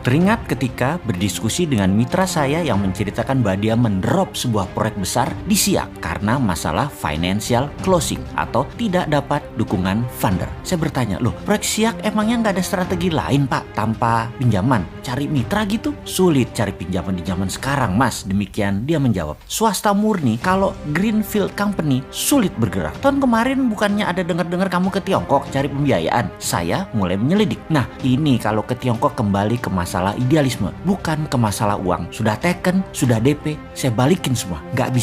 Teringat ketika berdiskusi dengan mitra saya yang menceritakan bahwa dia mendrop sebuah proyek besar di Siak karena masalah financial closing atau tidak dapat dukungan funder. Saya bertanya, loh proyek Siak emangnya nggak ada strategi lain Pak tanpa pinjaman? Cari mitra gitu? Sulit cari pinjaman di zaman sekarang Mas. Demikian dia menjawab. Swasta murni kalau Greenfield Company sulit bergerak. Tahun kemarin bukannya ada dengar-dengar kamu ke Tiongkok cari pembiayaan? Saya mulai menyelidik. Nah ini kalau ke Tiongkok kembali ke masalah idealisme, bukan ke masalah uang. Sudah taken, sudah DP, saya balikin semua. Nggak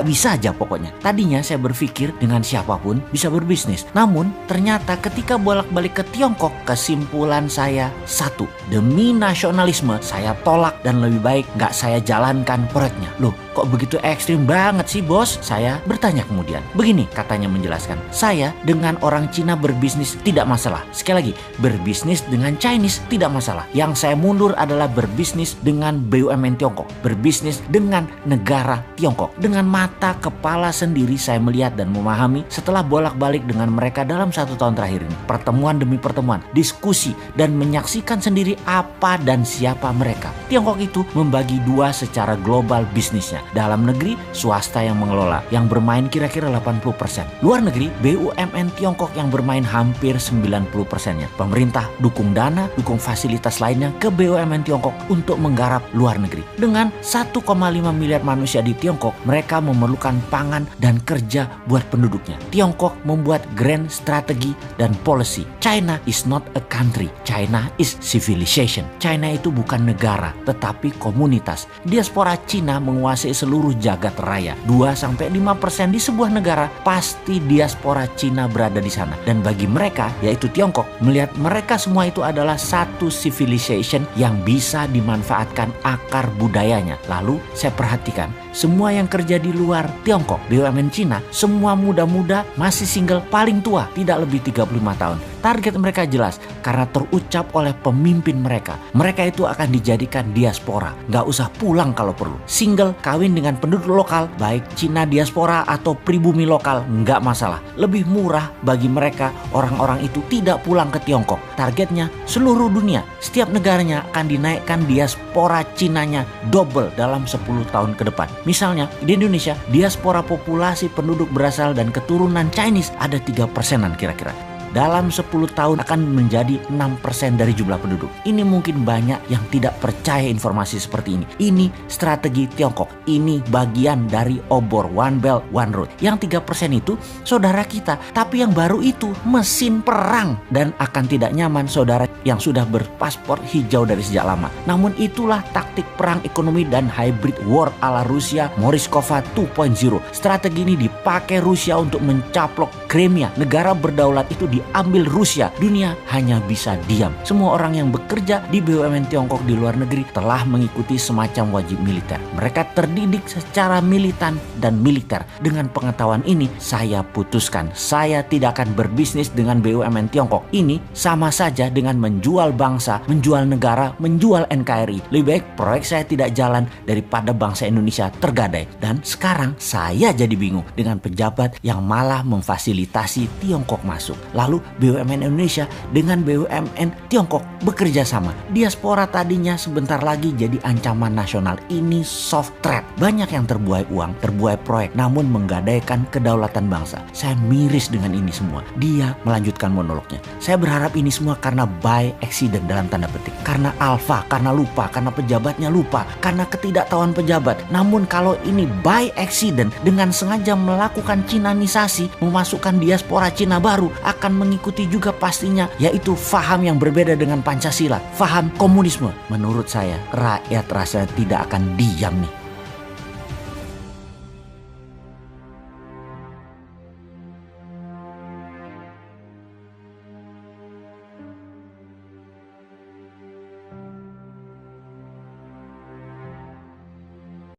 bisa aja pokoknya. Tadinya saya berpikir dengan siapapun bisa berbisnis. Namun ternyata ketika bolak-balik ke Tiongkok, kesimpulan saya satu, demi nasionalisme saya tolak dan lebih baik nggak saya jalankan proyeknya. Loh kok begitu ekstrim banget sih bos? Saya bertanya kemudian. Begini katanya menjelaskan, saya dengan orang Cina berbisnis tidak masalah. Sekali lagi, berbisnis dengan Chinese tidak masalah. Yang saya mundur adalah berbisnis dengan BUMN Tiongkok, berbisnis dengan negara Tiongkok. Dengan mata kepala sendiri saya melihat dan memahami setelah bolak-balik dengan mereka dalam 1 tahun terakhir ini. Pertemuan demi pertemuan, diskusi dan menyaksikan sendiri apa dan siapa mereka. Tiongkok itu membagi dua secara global bisnisnya. Dalam negeri, swasta yang mengelola, yang bermain kira-kira 80%. Luar negeri, BUMN Tiongkok yang bermain hampir 90%-nya. Pemerintah dukung dana, dukung fasilitas lainnya ke BUMN Tiongkok untuk menggarap luar negeri. Dengan 1,5 miliar manusia di Tiongkok, mereka memerlukan pangan dan kerja buat penduduknya. Tiongkok membuat grand strategi dan policy. China is not a country. China is civilization. China itu bukan negara, tetapi komunitas. Diaspora Cina menguasai seluruh jagat raya. 2-5% di sebuah negara, pasti diaspora Cina berada di sana. Dan bagi mereka, yaitu Tiongkok, melihat mereka semua itu adalah satu civilization yang bisa dimanfaatkan akar budayanya. Lalu saya perhatikan, semua yang kerja di luar Tiongkok, BUMN Cina, semua muda-muda masih single paling tua, tidak lebih 35 tahun. Target mereka jelas karena terucap oleh pemimpin mereka. Mereka itu akan dijadikan diaspora. Nggak usah pulang kalau perlu. Single, kawin dengan penduduk lokal, baik Cina diaspora atau pribumi lokal, nggak masalah. Lebih murah bagi mereka, orang-orang itu tidak pulang ke Tiongkok. Targetnya seluruh dunia. Setiap negaranya akan dinaikkan diaspora Cinanya double dalam 10 tahun ke depan. Misalnya di Indonesia, diaspora populasi penduduk berasal dan keturunan Chinese ada 3%-an kira-kira. Dalam 10 tahun akan menjadi 6% dari jumlah penduduk. Ini mungkin banyak yang tidak percaya informasi seperti ini. Ini strategi Tiongkok. Ini bagian dari obor One Belt One Road. Yang 3% itu saudara kita. Tapi yang baru itu mesin perang. Dan akan tidak nyaman saudara yang sudah berpaspor hijau dari sejak lama. Namun itulah taktik perang ekonomi dan hybrid war ala Rusia Morishkova 2.0. Strategi ini dipakai Rusia untuk mencaplok Crimea. Negara berdaulat itu diambil Rusia. Dunia hanya bisa diam. Semua orang yang bekerja di BUMN Tiongkok di luar negeri telah mengikuti semacam wajib militer. Mereka terdidik secara militan dan militer. Dengan pengetahuan ini, saya putuskan saya tidak akan berbisnis dengan BUMN Tiongkok. Ini sama saja dengan menjual bangsa, menjual negara, menjual NKRI. Lebih baik proyek saya tidak jalan daripada bangsa Indonesia tergadai. Dan sekarang saya jadi bingung dengan pejabat yang malah memfasilitasi Tiongkok masuk. Lalu BUMN Indonesia dengan BUMN Tiongkok bekerja sama. Diaspora tadinya sebentar lagi jadi ancaman nasional. Ini soft threat. Banyak yang terbuai uang, terbuai proyek, namun menggadaikan kedaulatan bangsa. Saya miris dengan ini semua. Dia melanjutkan monolognya. Saya berharap ini semua karena by accident dalam tanda petik. Karena alfa, karena lupa, karena pejabatnya lupa, karena ketidaktahuan pejabat. Namun kalau ini by accident dengan sengaja melakukan Cinanisasi, memasukkan diaspora Cina baru, akan mengikuti juga pastinya, yaitu faham yang berbeda dengan Pancasila, faham komunisme. Menurut saya, rakyat rasanya tidak akan diam nih.